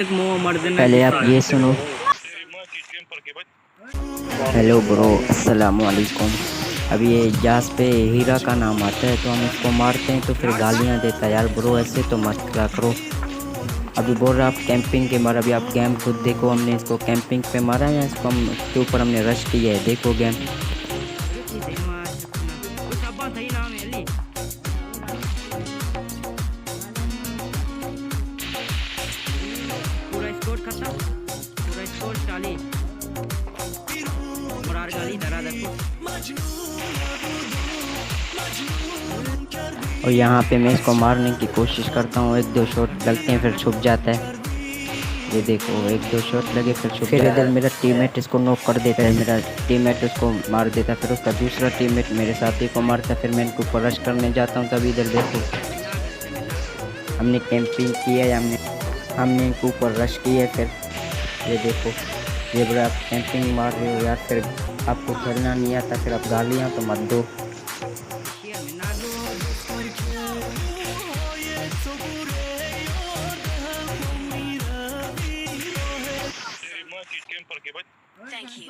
पहले आप ये सुनो। हेलो ब्रो, अस्सलाम वालेकुम। अब ये जहाज़ पे हीरा का नाम आता है तो हम इसको मारते हैं तो फिर गालियाँ देता है। यार ब्रो ऐसे तो मत करा करो। अभी बोल रहा आप कैंपिंग के मारा, अभी आप गेम खुद देखो। हमने इसको कैंपिंग पे मारा है या इसको हम के ऊपर हमने रश किया है, देखो गेम। पूरा स्कोर खत्म, पूरा स्कोर 40 और गाली धरा देखो। और यहाँ पे मैं इसको मारने की कोशिश करता हूँ, एक दो शॉट लगते हैं फिर छुप जाता है। ये देखो एक दो शॉट लगे फिर छुप जाता है। फिर इधर मेरा टीममेट इसको नॉक कर देता है, मेरा टीममेट उसको मार देता है, फिर उसका दूसरा टीममेट मेरे साथी को मारता है। फिर मैं इनको ऊपर रश करने जाता हूँ, तभी इधर देखो हमने कैंपिंग की है, हमने इनको ऊपर रश किया है। फिर ये देखो, ये बड़ा आप कैंपिंग मार रहे हो यार, फिर आपको खेलना नहीं आता, फिर आप गालियाँ तो मत दो। Thank you.